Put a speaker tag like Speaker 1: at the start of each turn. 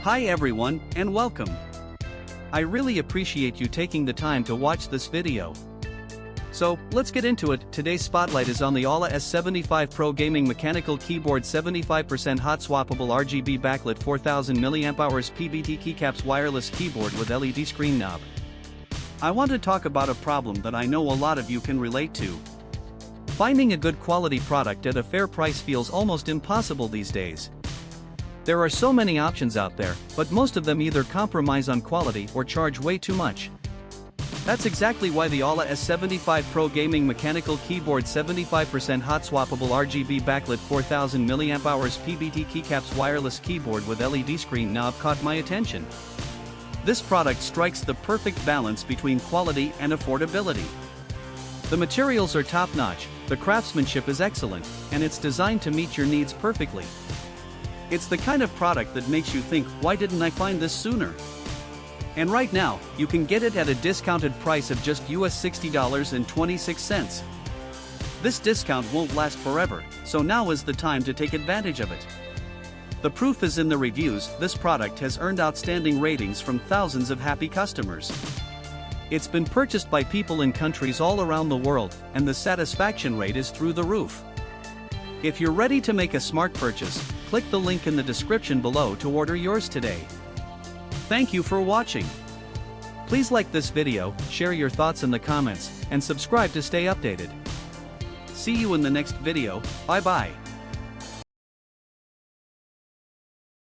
Speaker 1: Hi everyone, and welcome. I really appreciate you taking the time to watch this video. So, let's get into it. Today's spotlight is on the AULA S75 Pro Gaming Mechanical Keyboard 75% Hot Swappable RGB Backlit 4000 mAh PBT Keycaps Wireless Keyboard with LED screen knob. I want to talk about a problem that I know a lot of you can relate to. Finding a good quality product at a fair price feels almost impossible these days. There are so many options out there, but most of them either compromise on quality or charge way too much. That's exactly why the AULA S75 Pro Gaming Mechanical Keyboard 75% Hot Swappable RGB Backlit 4000 mAh PBT Keycaps Wireless Keyboard with LED screen knob caught my attention. This product strikes the perfect balance between quality and affordability. The materials are top-notch, the craftsmanship is excellent, and it's designed to meet your needs perfectly. It's the kind of product that makes you think, why didn't I find this sooner? And right now, you can get it at a discounted price of just $60.26. This discount won't last forever, so now is the time to take advantage of it. The proof is in the reviews. This product has earned outstanding ratings from thousands of happy customers. It's been purchased by people in countries all around the world, and the satisfaction rate is through the roof. If you're ready to make a smart purchase, click the link in the description below to order yours today. Thank you for watching. Please like this video, share your thoughts in the comments, and subscribe to stay updated. See you in the next video. Bye bye.